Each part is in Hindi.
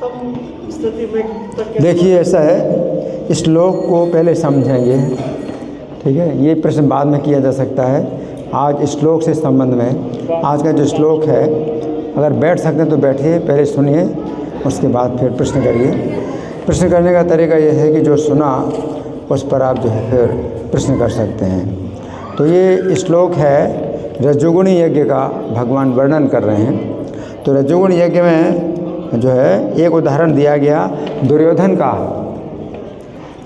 स्थिति में देखिए ऐसा है, श्लोक को पहले समझेंगे, ठीक है। ये प्रश्न बाद में किया जा सकता है। आज श्लोक से संबंध में आज का जो श्लोक है, अगर बैठ सकते हैं तो बैठिए, पहले सुनिए, उसके बाद फिर प्रश्न करिए। प्रश्न करने का तरीका यह है कि जो सुना उस पर आप जो है फिर प्रश्न कर सकते हैं। तो ये श्लोक है रजोगुणी यज्ञ का, भगवान वर्णन कर रहे हैं। तो रजोगुणी यज्ञ में जो है एक उदाहरण दिया गया दुर्योधन का।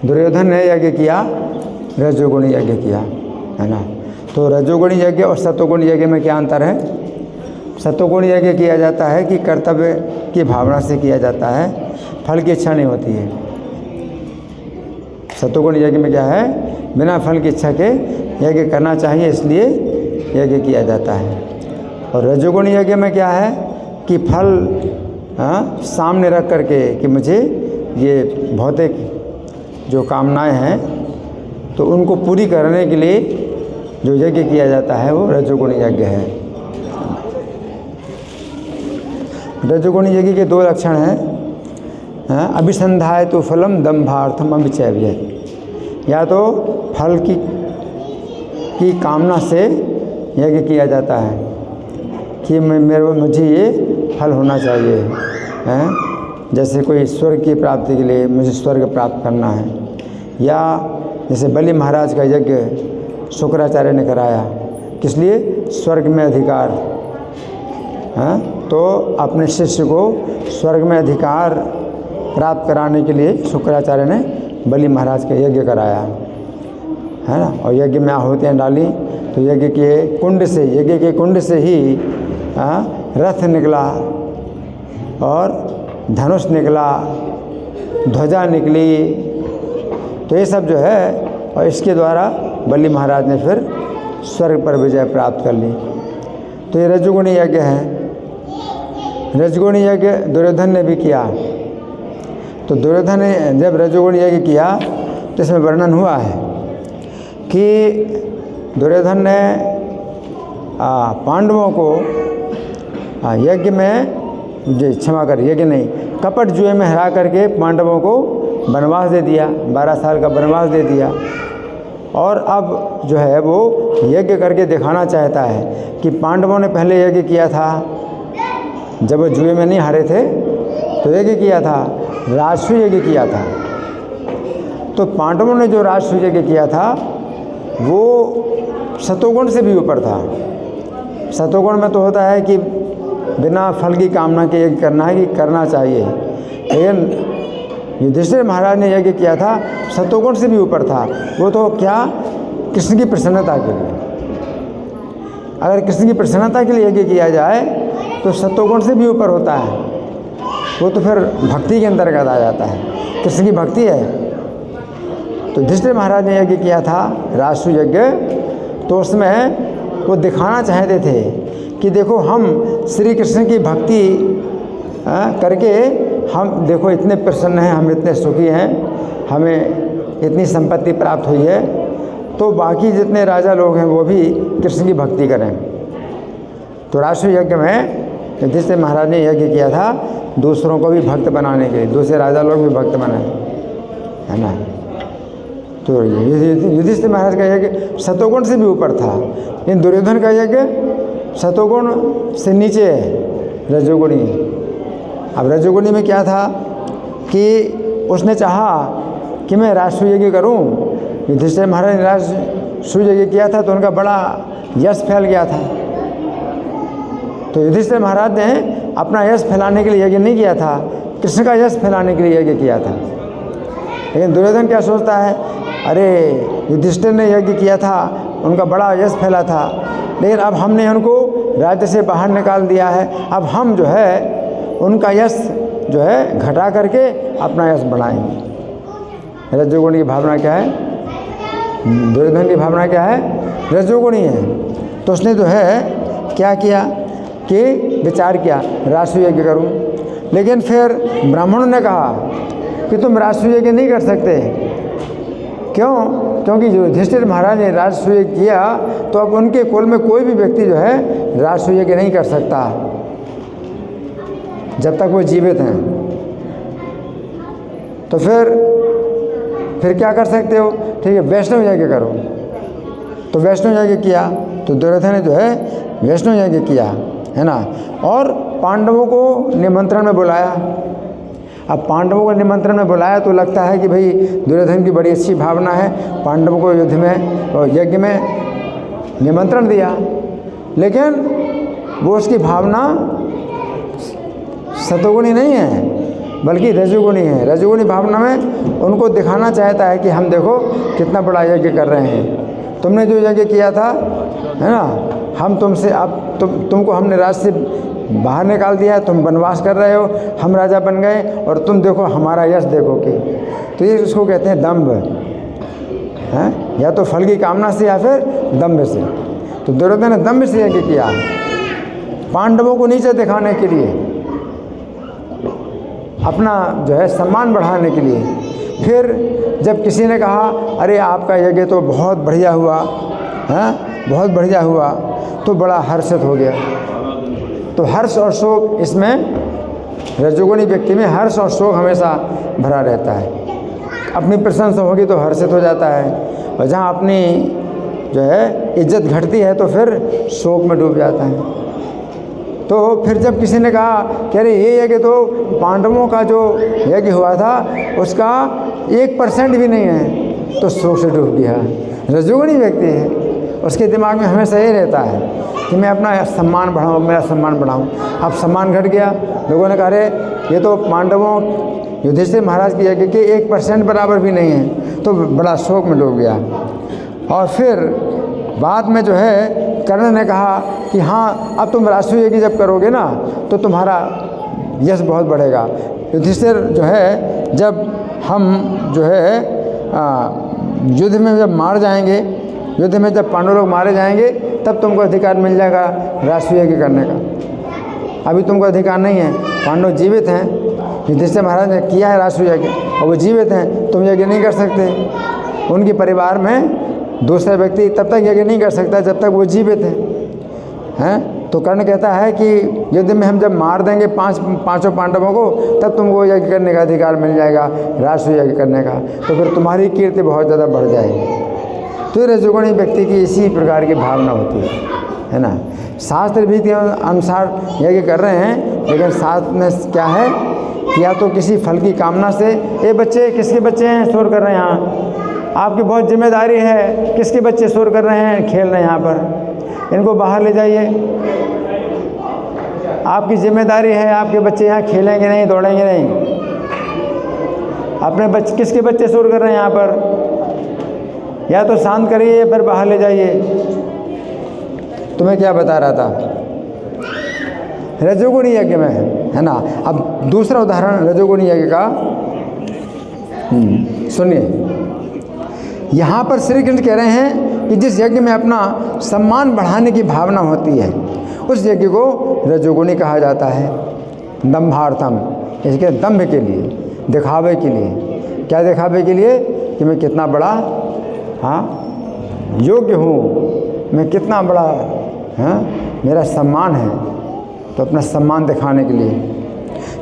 दुर्योधन ने यज्ञ किया, रजोगुणी यज्ञ किया, है ना। तो रजोगुणी यज्ञ और सतोगुणी यज्ञ में क्या अंतर है? सतोगुणी यज्ञ किया जाता है कि कर्तव्य की भावना से किया जाता है, फल की इच्छा नहीं होती है। सतोगुणी यज्ञ में क्या है? बिना फल की इच्छा के यज्ञ करना चाहिए, इसलिए यज्ञ किया जाता है। और रजोगुणी यज्ञ में क्या है कि फल सामने रख करके कि मुझे ये भौतिक जो कामनाएं हैं तो उनको पूरी करने के लिए जो यज्ञ किया जाता है वो रजोगुणी यज्ञ है। रजोगुणी यज्ञ के दो लक्षण हैं, अभिसंधाय तो फलम दम्भार्थम अभिचैव्य। या तो फल की कामना से यज्ञ किया जाता है कि मुझे ये फल होना चाहिए, हैं। जैसे कोई स्वर्ग की प्राप्ति के लिए मुझे स्वर्ग प्राप्त करना है, या जैसे बलि महाराज का यज्ञ शुक्राचार्य ने कराया, किस लिए? स्वर्ग में अधिकार, हैं। तो अपने शिष्य को स्वर्ग में अधिकार प्राप्त कराने के लिए शुक्राचार्य ने बलि महाराज का यज्ञ कराया, है ना। और यज्ञ में आहुतियाँ डाली तो यज्ञ के कुंड से ही रथ निकला और धनुष निकला, ध्वजा निकली। तो ये सब जो है, और इसके द्वारा बलि महाराज ने फिर स्वर्ग पर विजय प्राप्त कर ली। तो ये रजोगुणी यज्ञ है। रजोगुणी यज्ञ दुर्योधन ने भी किया। तो दुर्योधन ने जब रजोगुणी यज्ञ किया तो इसमें वर्णन हुआ है कि दुर्योधन ने पांडवों को यज्ञ में, क्षमा कर, यज्ञ नहीं, कपट जुए में हरा करके पांडवों को वनवास दे दिया, 12 साल का वनवास दे दिया। और अब जो है वो यज्ञ करके दिखाना चाहता है कि पांडवों ने पहले यज्ञ किया था, जब वो जुए में नहीं हारे थे तो यज्ञ किया था, राजसूय यज्ञ किया था। तो पांडवों ने जो राजसूय यज्ञ किया था वो सतोगुण से भी ऊपर था। सतोगुण में तो होता है कि बिना फल की कामना के यज्ञ करना है, कि करना चाहिए। लेकिन युधिष्ठिर महाराज ने यज्ञ किया था, सतोगुण से भी ऊपर था। वो तो क्या? कृष्ण की प्रसन्नता के लिए। अगर कृष्ण की प्रसन्नता के लिए यज्ञ किया जाए तो सतोगुण से भी ऊपर होता है, वो तो फिर भक्ति के अंतर्गत आ जाता है, कृष्ण की भक्ति है। तो युधिष्ठिर महाराज ने यज्ञ किया था राजसूय यज्ञ, तो उसमें वो दिखाना चाहते थे कि देखो हम श्री कृष्ण की भक्ति करके हम देखो इतने प्रसन्न हैं, हम इतने सुखी हैं, हमें इतनी संपत्ति प्राप्त हुई है, तो बाकी जितने राजा लोग हैं वो भी कृष्ण की भक्ति करें। तो राजसूय यज्ञ में युधिष्ठिर महाराज ने यज्ञ किया था दूसरों को भी भक्त बनाने के लिए, दूसरे राजा लोग भी भक्त बनाए, है ना। तो युधिष्ठिर महाराज का यज्ञ सतोगुण से भी ऊपर था, लेकिन दुर्योधन का यज्ञ सतोगुण से नीचे है, रजोगुणी। अब रजोगुणी में क्या था कि उसने चाहा कि मैं राजसूय यज्ञ करूं। युधिष्ठिर महाराज ने राजसूय यज्ञ किया था तो उनका बड़ा यश फैल गया था। तो युधिष्ठिर महाराज ने अपना यश फैलाने के लिए यज्ञ नहीं किया था, कृष्ण का यश फैलाने के लिए यज्ञ किया था। लेकिन दुर्योधन क्या सोचता है, अरे युधिष्ठिर ने यज्ञ किया था, उनका बड़ा यश फैला था, लेकिन अब हमने उनको राज्य से बाहर निकाल दिया है, अब हम जो है उनका यश जो है घटा करके अपना यश बढ़ाएंगे। रजोगुणी की भावना क्या है? दुर्योधन की भावना क्या है? रजोगुणी है। तो उसने जो है क्या किया कि विचार किया राजसूय यज्ञ करूं। लेकिन फिर ब्राह्मणों ने कहा कि तुम राजसूय यज्ञ नहीं कर सकते। क्यों? क्योंकि जो युधिष्ठिर महाराज ने राजसूय यज्ञ किया तो अब उनके कुल में कोई भी व्यक्ति जो है राजसूय यज्ञ नहीं कर सकता जब तक वो जीवित हैं। तो फिर क्या कर सकते हो, ठीक है, वैष्णव यज्ञ करो। तो वैष्णव यज्ञ किया, तो दुर्योधन ने जो है वैष्णव यज्ञ किया, है ना। और पांडवों को निमंत्रण में बुलाया। अब पांडवों को निमंत्रण में बुलाया तो लगता है कि भाई दुर्योधन की बड़ी अच्छी भावना है, पांडवों को युद्ध में और यज्ञ में निमंत्रण दिया, लेकिन वो उसकी भावना सतोगुणी नहीं है बल्कि रजोगुणी है। रजोगुणी भावना में उनको दिखाना चाहता है कि हम देखो कितना बड़ा यज्ञ कर रहे हैं, तुमने जो यज्ञ किया था, है ना, हम तुमसे अब तुमको हमने राज से बाहर निकाल दिया, तुम वनवास कर रहे हो, हम राजा बन गए और तुम देखो हमारा यश देखो कि। तो ये उसको कहते हैं दंभ, हैं, या तो फल की कामना से या फिर दंभ से। तो दुर्योधन ने दंभ से यज्ञ किया, पांडवों को नीचे दिखाने के लिए, अपना जो है सम्मान बढ़ाने के लिए। फिर जब किसी ने कहा अरे आपका यज्ञ तो बहुत बढ़िया हुआ, हैं, बहुत बढ़िया हुआ, तो बड़ा हर्षित हो गया। तो हर्ष और शोक, इसमें रजोगुणी व्यक्ति में हर्ष और शोक हमेशा भरा रहता है। अपनी प्रशंसा होगी तो हर्षित हो जाता है, और जहाँ अपनी जो है इज्जत घटती है तो फिर शोक में डूब जाता है। तो फिर जब किसी ने कहा कि अरे ये यज्ञ तो पांडवों का जो यज्ञ हुआ था उसका 1% भी नहीं है, तो शोक से डूब गया। रजोगुणी व्यक्ति है, उसके दिमाग में हमेशा ये रहता है कि मैं अपना सम्मान बढ़ाऊँ, मेरा सम्मान बढ़ाऊँ। अब सम्मान घट गया, लोगों ने कहा अरे ये तो पांडवों युधिष्ठिर महाराज के यज्ञ के 1% बराबर भी नहीं है, तो बड़ा शोक में डूब गया। और फिर बाद में जो है कर्ण ने कहा कि हाँ अब तुम राष्ट्रीय यज्ञ जब करोगे ना तो तुम्हारा यश बहुत बढ़ेगा। युधिष्ठिर जो है जब हम जो है युद्ध में जब मार जाएंगे, युद्ध में जब पांडव लोग मारे जाएंगे तब तुमको अधिकार मिल जाएगा राष्ट्रीय यज्ञ करने का। अभी तुमको अधिकार नहीं है, पांडव जीवित हैं, युधिष्ठिर महाराज ने किया है राष्ट्रीय यज्ञ और वो जीवित हैं, तुम यज्ञ नहीं कर सकते। उनके परिवार में दूसरा व्यक्ति तब तक यज्ञ नहीं कर सकता जब तक वो जीवित हैं। तो कर्ण कहता है कि युद्ध में हम जब मार देंगे पांचों पांडवों को तब तुमको यज्ञ करने का अधिकार मिल जाएगा, राष्ट्रीय यज्ञ करने का, तो फिर तुम्हारी कीर्ति बहुत ज़्यादा बढ़ जाएगी। तो रजोगुणी व्यक्ति की इसी प्रकार की भावना होती है ना। शास्त्र भी के अनुसार यज्ञ कर रहे हैं, लेकिन शास्त्र में क्या है कि या तो किसी फल की कामना से, ये बच्चे किसके बच्चे हैं शोर कर रहे हैं यहाँ, आपकी बहुत जिम्मेदारी है, किसके बच्चे शोर कर रहे हैं, खेल रहे हैं यहाँ पर, इनको बाहर ले जाइए। आपकी जिम्मेदारी है, आपके बच्चे यहाँ खेलेंगे नहीं, दौड़ेंगे नहीं। अपने बच्चे, किसके बच्चे शोर कर रहे हैं यहाँ पर, या तो शांत करिए या फिर बाहर ले जाइए। तुम्हें क्या बता रहा था, रजोगुणी यज्ञ में, है ना। अब दूसरा उदाहरण रजोगुणी यज्ञ का सुनिए। यहाँ पर श्री कृष्ण कह रहे हैं कि जिस यज्ञ में अपना सम्मान बढ़ाने की भावना होती है उस यज्ञ को रजोगुणी कहा जाता है। दंभार्थम, इसके दंभ के लिए, दिखावे के लिए। क्या दिखावे के लिए, कि मैं कितना बड़ा योग्य हूँ, मैं कितना बड़ा मेरा सम्मान है, तो अपना सम्मान दिखाने के लिए।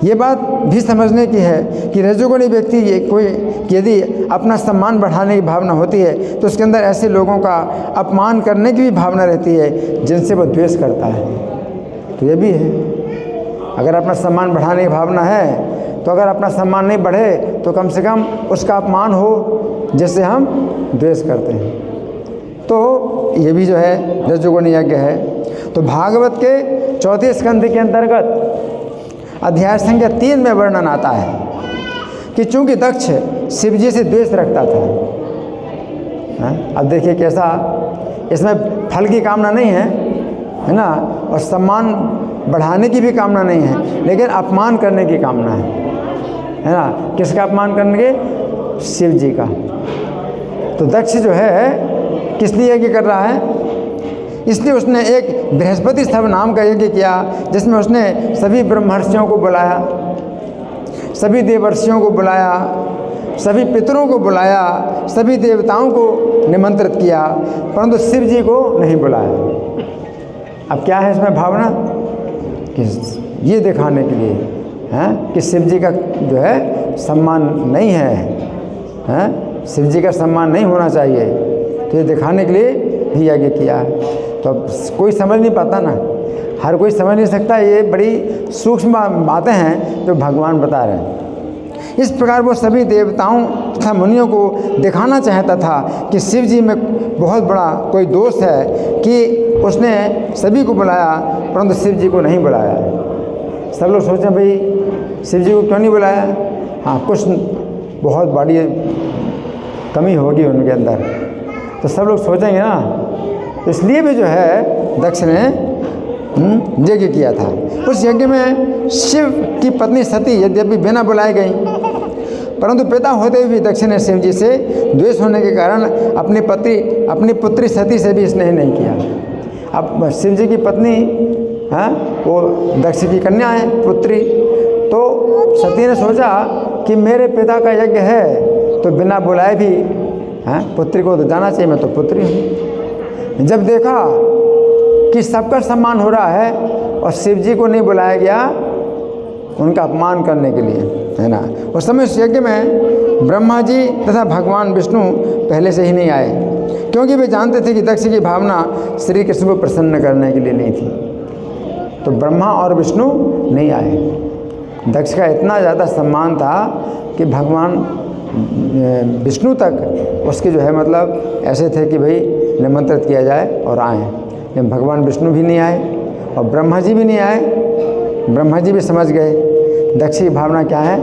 ये बात भी समझने की है कि रजोगुणी व्यक्ति ये कोई यदि अपना सम्मान बढ़ाने की भावना होती है तो उसके अंदर ऐसे लोगों का अपमान करने की भी भावना रहती है जिनसे वो द्वेष करता है। तो ये भी है, अगर अपना सम्मान बढ़ाने की भावना है तो अगर अपना सम्मान नहीं बढ़े तो कम से कम उसका अपमान हो जिससे हम द्वेष करते हैं। तो ये भी जो है रजोगुणी यज्ञ है। तो भागवत के 4 स्कंध के अंतर्गत अध्याय संख्या 3 में वर्णन आता है कि चूंकि दक्ष शिव जी से द्वेष रखता था। अब देखिए कैसा, इसमें फल की कामना नहीं है ना, और सम्मान बढ़ाने की भी कामना नहीं है, लेकिन अपमान करने की कामना है ना। किसका अपमान करने के, शिव जी का। तो दक्ष जो है किस लिए यज्ञ कर रहा है, इसलिए उसने एक बृहस्पति स्तव नाम का यज्ञ किया जिसमें उसने सभी ब्रह्मर्षियों को बुलाया, सभी देवर्षियों को बुलाया, सभी पितरों को बुलाया, सभी देवताओं को निमंत्रित किया, परंतु शिव जी को नहीं बुलाया। अब क्या है इसमें भावना, कि ये दिखाने के लिए कि शिव जी का जो है सम्मान नहीं है, हैं? शिव जी का सम्मान नहीं होना चाहिए, तो ये दिखाने के लिए भी यज्ञ किया है। तो अब कोई समझ नहीं पाता ना, हर कोई समझ नहीं सकता। ये बड़ी सूक्ष्म बातें हैं जो भगवान बता रहे हैं। इस प्रकार वो सभी देवताओं तथा मुनियों को दिखाना चाहता था कि शिव जी में बहुत बड़ा कोई दोष है कि उसने सभी को बुलाया परंतु शिव जी को नहीं बुलाया। सब लोग सोचें भाई शिव जी को क्यों नहीं बुलाया, हाँ कुछ बहुत बड़ी कमी होगी उनके अंदर, तो सब लोग सोचेंगे ना। तो इसलिए भी जो है दक्ष ने यज्ञ किया था। उस यज्ञ में शिव की पत्नी सती यद्यपि बिना बुलाए गई, परंतु पिता होते हुए भी दक्ष ने शिव जी से द्वेष होने के कारण अपनी पुत्री सती से भी स्नेह नहीं किया। अब शिव जी की पत्नी हाँ वो दक्ष की कन्या है, पुत्री, तो सती ने सोचा कि मेरे पिता का यज्ञ है तो बिना बुलाए भी हाँ पुत्री को तो जाना चाहिए, मैं तो पुत्री हूँ। जब देखा कि सबका सम्मान हो रहा है और शिव जी को नहीं बुलाया गया उनका अपमान करने के लिए, है ना। उस समय इस यज्ञ में ब्रह्मा जी तथा भगवान विष्णु पहले से ही नहीं आए, क्योंकि वे जानते थे कि दक्ष की भावना श्री कृष्ण को प्रसन्न करने के लिए नहीं थी। तो ब्रह्मा और विष्णु नहीं आए। दक्ष का इतना ज़्यादा सम्मान था कि भगवान विष्णु तक उसके जो है मतलब ऐसे थे कि भाई निमंत्रित किया जाए और आए, लेकिन भगवान विष्णु भी नहीं आए और ब्रह्मा जी भी नहीं आए। ब्रह्मा जी भी समझ गए दक्ष की भावना क्या है,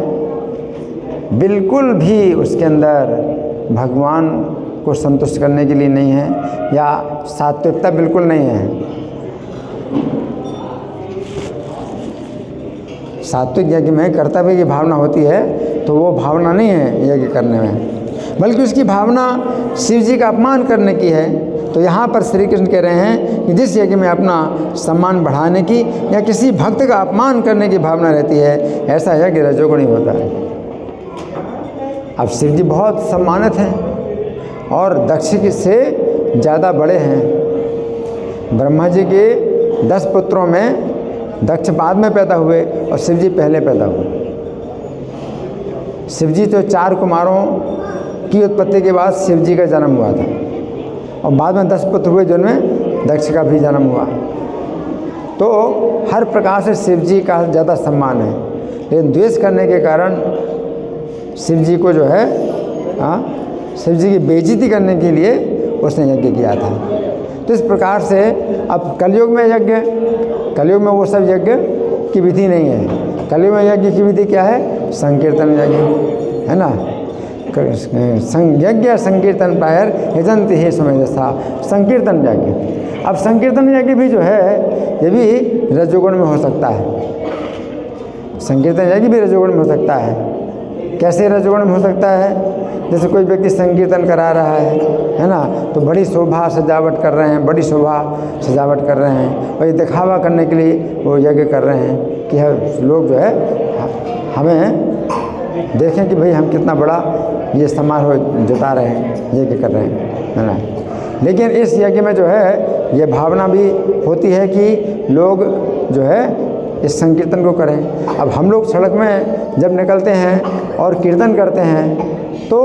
बिल्कुल भी उसके अंदर भगवान को संतुष्ट करने के लिए नहीं है, या सात्विकता बिल्कुल नहीं है। सात्विक यज्ञ में कर्तव्य की भावना होती है, तो वो भावना नहीं है यज्ञ करने में, बल्कि उसकी भावना शिव जी का अपमान करने की है। तो यहाँ पर श्री कृष्ण कह रहे हैं कि जिस यज्ञ में अपना सम्मान बढ़ाने की या किसी भक्त का अपमान करने की भावना रहती है, ऐसा यज्ञ रजोगुणी होता है। अब शिव जी बहुत सम्मानित हैं और दक्ष से ज़्यादा बड़े हैं। ब्रह्मा जी के 10 पुत्रों में दक्ष बाद में पैदा हुए और शिव जी पहले पैदा हुए। शिव जी तो 4 कुमारों की उत्पत्ति के बाद शिव जी का जन्म हुआ था और बाद में 10 पुत्र हुए जिनमें दक्ष का भी जन्म हुआ। तो हर प्रकार से शिव जी का ज़्यादा सम्मान है, लेकिन द्वेष करने के कारण शिव जी को जो है शिव जी की बेइज्जती करने के लिए उसने यज्ञ किया था। तो इस प्रकार से अब कलयुग में यज्ञ, कलयुग में वो सब यज्ञ की विधि नहीं है। कलयुग में यज्ञ की विधि क्या है, संकीर्तन यज्ञ, है ना। यज्ञ संकीर्तन प्रायर यजंती है समयसा, संकीर्तन यज्ञ। अब संकीर्तन यज्ञ भी जो है ये भी रजोगुण में हो सकता है। संकीर्तन यज्ञ भी रजोगुण में हो सकता है। कैसे रजोगुण में हो सकता है, जैसे कोई व्यक्ति संकीर्तन करा रहा है ना, तो बड़ी शोभा सजावट कर रहे हैं, बड़ी शोभा सजावट कर रहे हैं और ये दिखावा करने के लिए वो यज्ञ कर रहे हैं कि लोग जो है हमें देखें कि भाई हम कितना बड़ा ये समारोह जता रहे हैं, यज्ञ कर रहे हैं, है ना। लेकिन इस यज्ञ में जो है ये भावना भी होती है कि लोग जो है इस संकीर्तन को करें। अब हम लोग सड़क में जब निकलते हैं और कीर्तन करते हैं तो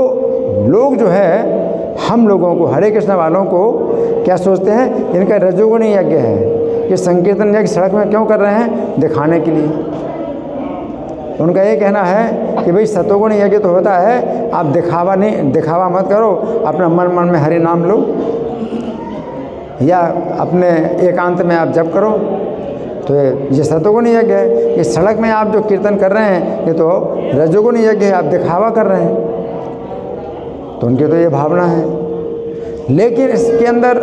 लोग जो है हम लोगों को, हरे कृष्ण वालों को क्या सोचते हैं, इनका रजोगुणी यज्ञ है। ये संकीर्तन यज्ञ सड़क में क्यों कर रहे हैं, दिखाने के लिए। उनका ये कहना है कि भाई सतोगुणी यज्ञ तो होता है, आप दिखावा मत करो, अपना मन मन में हरि नाम लो या अपने एकांत में आप जप करो। तो ये सतोगुणी यज्ञ है। इस सड़क में आप जो कीर्तन कर रहे हैं ये तो रजोगुणी यज्ञ है, आप दिखावा कर रहे हैं। तो उनकी तो ये भावना है। लेकिन इसके अंदर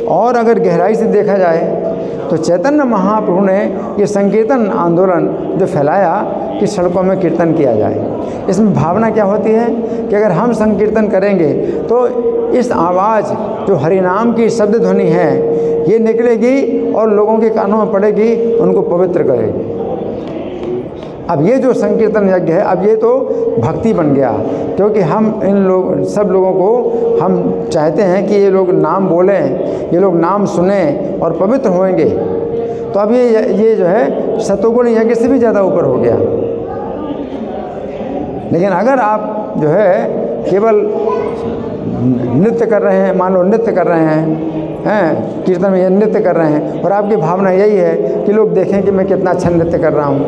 और अगर गहराई से देखा जाए तो चैतन्य महाप्रभु ने ये संकीर्तन आंदोलन जो फैलाया कि सड़कों में कीर्तन किया जाए, इसमें भावना क्या होती है कि अगर हम संकीर्तन करेंगे तो इस आवाज़ जो हरिनाम की शब्द ध्वनि है ये निकलेगी और लोगों के कानों में पड़ेगी, उनको पवित्र करेगी। अब ये जो संकीर्तन यज्ञ है, अब ये तो भक्ति बन गया, क्योंकि हम सब लोगों को हम चाहते हैं कि ये लोग नाम बोलें, ये लोग नाम सुने और पवित्र होंगे। तो अब ये जो है सतोगुण यज्ञ से भी ज़्यादा ऊपर हो गया। लेकिन अगर आप जो है केवल नृत्य कर रहे हैं, मान लो नृत्य कर रहे हैं कीर्तन में ये नृत्य कर रहे हैं और आपकी भावना यही है कि लोग देखें कि मैं कितना अच्छा नृत्य कर रहा हूँ,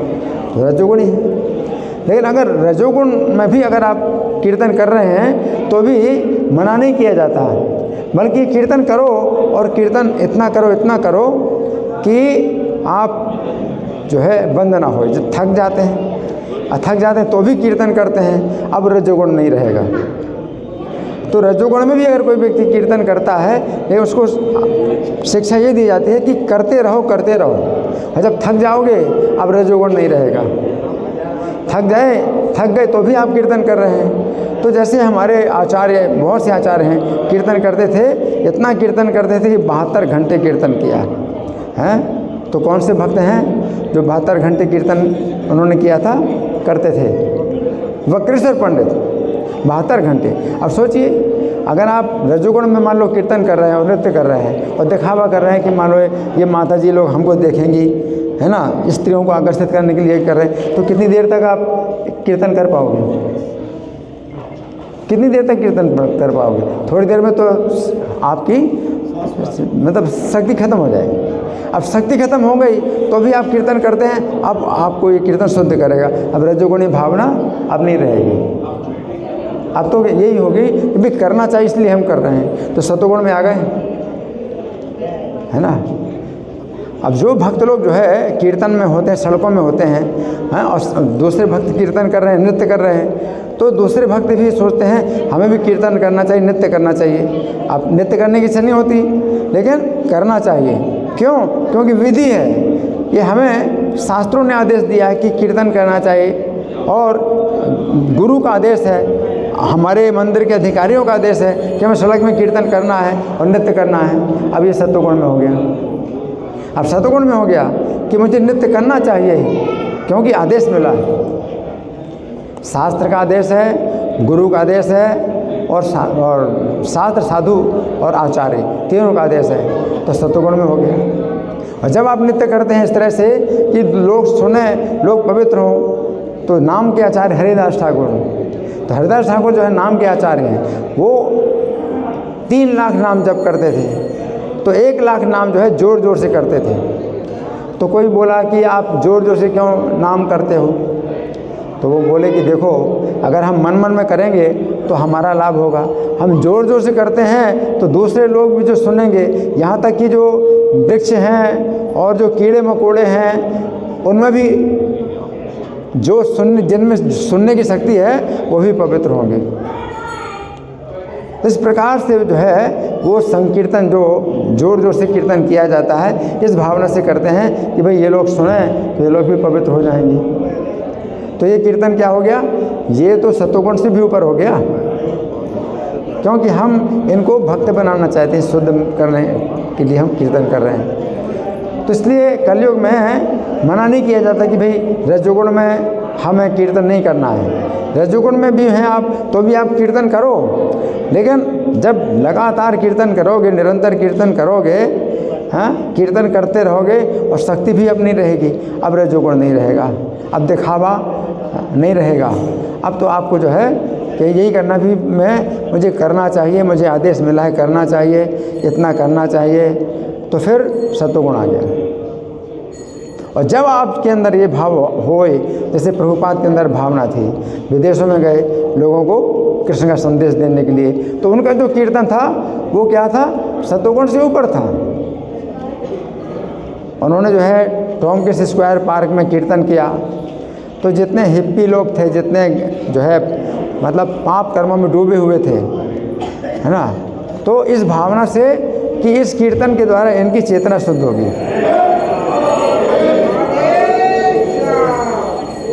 तो रजोगुणी है। लेकिन अगर रजोगुण में भी अगर आप कीर्तन कर रहे हैं तो भी मना नहीं किया जाता, बल्कि कीर्तन करो और कीर्तन इतना करो कि आप जो है बंद ना हो। जब थक जाते हैं तो भी कीर्तन करते हैं, अब रजोगुण नहीं रहेगा। तो रजोगुण में भी अगर कोई व्यक्ति कीर्तन करता है, लेकिन उसको शिक्षा ये दी जाती है कि करते रहो और जब थक जाओगे अब रजोगुण नहीं रहेगा। थक गए तो भी आप कीर्तन कर रहे हैं। तो जैसे हमारे आचार्य, बहुत से आचार्य हैं, कीर्तन करते थे, इतना कीर्तन करते थे कि 72 घंटे कीर्तन किया है। तो कौन से भक्त हैं जो 72 घंटे कीर्तन उन्होंने किया था, करते थे? वक्रेश्वर पंडित 72 घंटे। अब सोचिए, अगर आप रजोगुण में मान लो कीर्तन कर रहे हैं और नृत्य कर रहे हैं और दिखावा कर रहे हैं कि मान लो ये माता जी लोग हमको देखेंगी, है ना, स्त्रियों को आकर्षित करने के लिए कर रहे हैं, तो कितनी देर तक आप कीर्तन कर पाओगे? कितनी देर तक कीर्तन कर पाओगे? थोड़ी देर में तो आपकी मतलब शक्ति खत्म हो जाएगी। अब शक्ति खत्म हो गई तो भी आप कीर्तन करते हैं, अब आपको ये कीर्तन शुद्ध करेगा। अब रजोगुणी भावना अब नहीं रहेगी। अब तो यही होगी कि भाई करना चाहिए इसलिए हम कर रहे हैं, तो सतोगुण में आ गए, है ना। अब जो भक्त लोग जो है कीर्तन में होते हैं, सड़कों में होते हैं और दूसरे भक्त कीर्तन कर रहे हैं, नृत्य कर रहे हैं, तो दूसरे भक्त भी सोचते हैं हमें भी कीर्तन करना चाहिए, नृत्य करना चाहिए। अब नृत्य करने की इच्छा नहीं होती, लेकिन करना चाहिए। क्यों? क्योंकि विधि है, ये हमें शास्त्रों ने आदेश दिया है कि कीर्तन करना चाहिए, और गुरु का आदेश है, हमारे मंदिर के अधिकारियों का आदेश है कि हमें सड़क में कीर्तन करना है और नृत्य करना है। अब ये सत्वगुण में हो गया। अब सत्वगुण में हो गया कि मुझे नृत्य करना चाहिए क्योंकि आदेश मिला है, शास्त्र का आदेश है, गुरु का आदेश है, और शास्त्र, साधु और आचार्य तीनों का आदेश है, तो सत्वगुण में हो गया। और जब आप नृत्य करते हैं इस तरह से कि लोग सुने, लोग पवित्र हों, तो नाम के आचार्य हरिदास ठाकुर, तो हरिदास ठाकुर जो है नाम के आचार्य हैं, वो 3 लाख नाम जप करते थे, तो 1 लाख नाम जो है जोर जोर से करते थे। तो कोई बोला कि आप जोर जोर से क्यों नाम करते हो? तो वो बोले कि देखो, अगर हम मन मन में करेंगे तो हमारा लाभ होगा, हम जोर जोर से करते हैं तो दूसरे लोग भी जो सुनेंगे, यहाँ तक कि जो वृक्ष हैं और जो कीड़े मकोड़े हैं उनमें भी जो जिनमें सुनने की शक्ति है वो भी पवित्र होंगे। इस प्रकार से जो है वो संकीर्तन जो जोर जोर से कीर्तन किया जाता है, इस भावना से करते हैं कि भाई ये लोग सुनें तो ये लोग भी पवित्र हो जाएंगे। तो ये कीर्तन क्या हो गया? ये तो सत्वगुण से भी ऊपर हो गया, क्योंकि हम इनको भक्त बनाना चाहते हैं, शुद्ध करने के लिए हम कीर्तन कर रहे हैं। तो इसलिए कलयुग में मना नहीं किया जाता कि भाई रजोगुण में हमें कीर्तन नहीं करना है। रजोगुण में भी हैं आप तो भी आप कीर्तन करो, लेकिन जब लगातार कीर्तन करोगे, निरंतर कीर्तन करोगे, हाँ, कीर्तन करते रहोगे और शक्ति भी अपनी रहेगी, अब रजोगुण नहीं रहेगा, अब दिखावा नहीं रहेगा। अब तो आपको जो है कि यही करना भी मुझे करना चाहिए, मुझे आदेश मिला है करना चाहिए, इतना करना चाहिए, तो फिर सत्वगुण आ गया। और जब आपके अंदर ये भाव होए, जैसे प्रभुपाद के अंदर भावना थी, विदेशों में गए लोगों को कृष्ण का संदेश देने के लिए, तो उनका जो कीर्तन था वो क्या था? सत्वगुण से ऊपर था। उन्होंने जो है टॉमकिंस स्क्वायर पार्क में कीर्तन किया, तो जितने हिप्पी लोग थे, जितने जो है मतलब पाप कर्मों में डूबे हुए थे, है ना, तो इस भावना से कि इस कीर्तन के द्वारा इनकी चेतना शुद्ध होगी,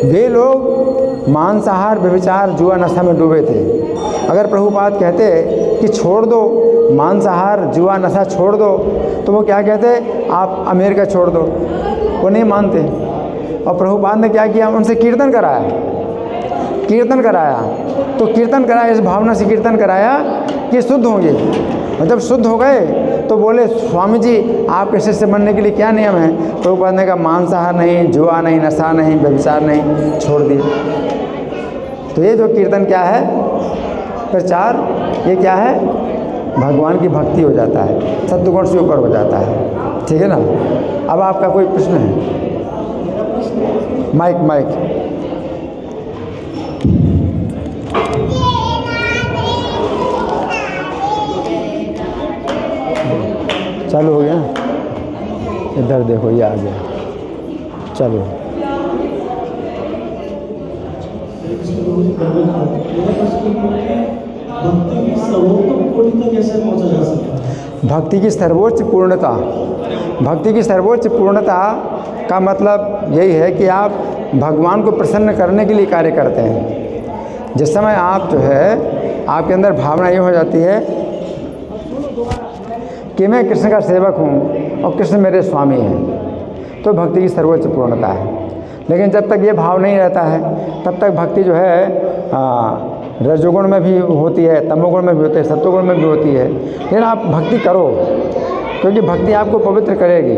वे लोग मांसाहार, व्यभिचार, जुआ, नशा में डूबे थे। अगर प्रभुपाद कहते कि छोड़ दो मांसाहार, जुआ, नशा छोड़ दो, तो वो क्या कहते? आप अमेरिका छोड़ दो। वो नहीं मानते। और प्रभुपाद ने क्या किया? उनसे कीर्तन कराया। तो कीर्तन कराया, इस भावना से कीर्तन कराया कि शुद्ध होंगे। और जब शुद्ध हो गए तो बोले, स्वामी जी आपके शिष्य बनने के लिए क्या नियम है? प्रभुपाद ने कहा, मांसाहार नहीं, जुआ नहीं, नशा नहीं, व्यभिचार नहीं, छोड़ दिए। तो ये जो कीर्तन क्या है, प्रचार, ये क्या है, भगवान की भक्ति हो जाता है, सत्वगुण से ऊपर हो जाता है। ठीक है ना। अब आपका कोई प्रश्न है? माइक चालू हो गया। इधर देखो, ये आ गया, चलो। भक्ति की सर्वोच्च पूर्णता, भक्ति की सर्वोच्च पूर्णता का मतलब यही है कि आप भगवान को प्रसन्न करने के लिए कार्य करते हैं। जिस समय आप जो है, आपके अंदर भावना ये हो जाती है कि मैं कृष्ण का सेवक हूँ और कृष्ण मेरे स्वामी हैं, तो भक्ति की सर्वोच्च पूर्णता है। लेकिन जब तक ये भाव नहीं रहता है, तब तक भक्ति जो है रजोगुण में भी होती है, तमोगुण में भी होती है, सत्वगुण में भी होती है। लेकिन आप भक्ति करो, क्योंकि भक्ति आपको पवित्र करेगी।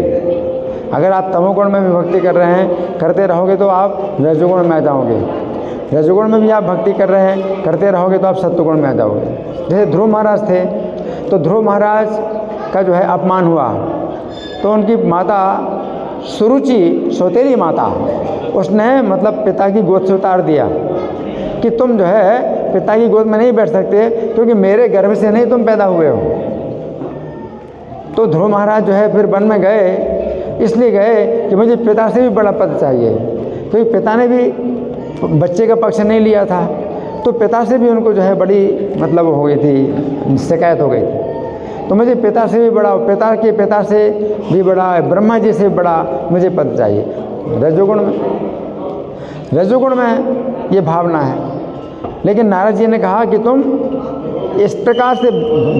अगर आप तमोगुण में भी भक्ति कर रहे हैं, करते रहोगे तो आप रजोगुण में आ जाओगे। रजोगुण में भी आप भक्ति कर रहे हैं, करते रहोगे तो आप सत्वगुण में आ जाओगे। जैसे ध्रुव महाराज थे, तो ध्रुव महाराज का जो है अपमान हुआ, तो उनकी माता सुरुचि, सौतेली माता, उसने मतलब पिता की गोद से उतार दिया कि तुम जो है पिता की गोद में नहीं बैठ सकते, क्योंकि मेरे गर्भ से नहीं तुम पैदा हुए हो। तो ध्रुव महाराज जो है फिर वन में गए, इसलिए गए कि मुझे पिता से भी बड़ा पद चाहिए, क्योंकि पिता ने भी बच्चे का पक्ष नहीं लिया था। तो पिता से भी उनको जो है बड़ी मतलब हो गई थी, शिकायत हो गई थी। तो मुझे पिता से भी बड़ा, पिता के पिता से भी बड़ा, ब्रह्मा जी से भी बड़ा मुझे पद चाहिए। रजोगुण में ये भावना है। लेकिन नारद जी ने कहा कि तुम इस प्रकार से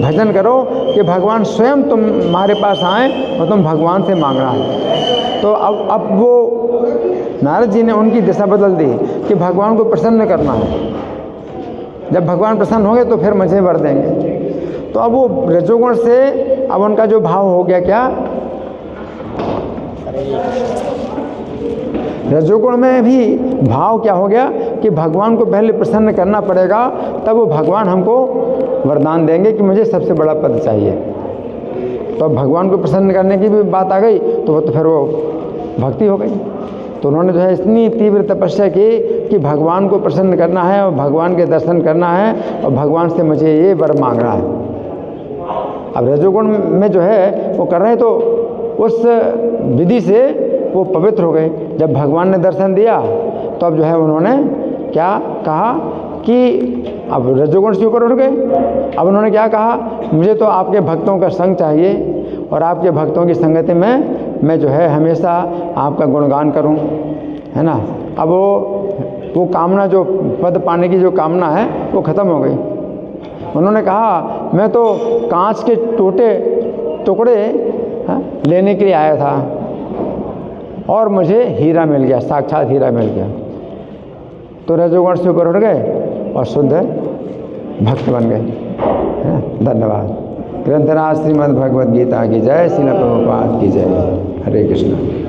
भजन करो कि भगवान स्वयं तुम्हारे पास आए और तुम भगवान से मांगना है। तो अब वो नारद जी ने उनकी दिशा बदल दी कि भगवान को प्रसन्न करना है। जब भगवान प्रसन्न होंगे तो फिर मुझे वर देंगे। तो अब वो रजोगुण से अब उनका जो भाव हो गया, क्या, रजोगुण में भी भाव क्या हो गया कि भगवान को पहले प्रसन्न करना पड़ेगा, तब वो भगवान हमको वरदान देंगे कि मुझे सबसे बड़ा पद चाहिए। तो अब भगवान को प्रसन्न करने की भी बात आ गई, तो फिर वो भक्ति हो गई। तो उन्होंने जो है इतनी तीव्र तपस्या की कि भगवान को प्रसन्न करना है और भगवान के दर्शन करना है और भगवान से मुझे ये वर मांगना है। अब रजोगुण में जो है वो कर रहे, तो उस विधि से वो पवित्र हो गए। जब भगवान ने दर्शन दिया तो अब जो है उन्होंने क्या कहा कि अब रजोगुण से ऊपर उठ गए। अब उन्होंने क्या कहा, मुझे तो आपके भक्तों का संग चाहिए और आपके भक्तों की संगति में मैं जो है हमेशा आपका गुणगान करूं, है ना। अब वो कामना, जो पद पाने की जो कामना है, वो ख़त्म हो गई। उन्होंने कहा मैं तो कांच के टूटे टुकड़े लेने के लिए आया था और मुझे हीरा मिल गया, साक्षात हीरा मिल गया। तो रजोगुण से ऊपर उठ गए और शुद्ध भक्त बन गए, है ना। धन्यवाद। ग्रंथराज श्रीमद् भगवद गीता की जय, श्रील प्रभुपाद की जय। हरे कृष्ण।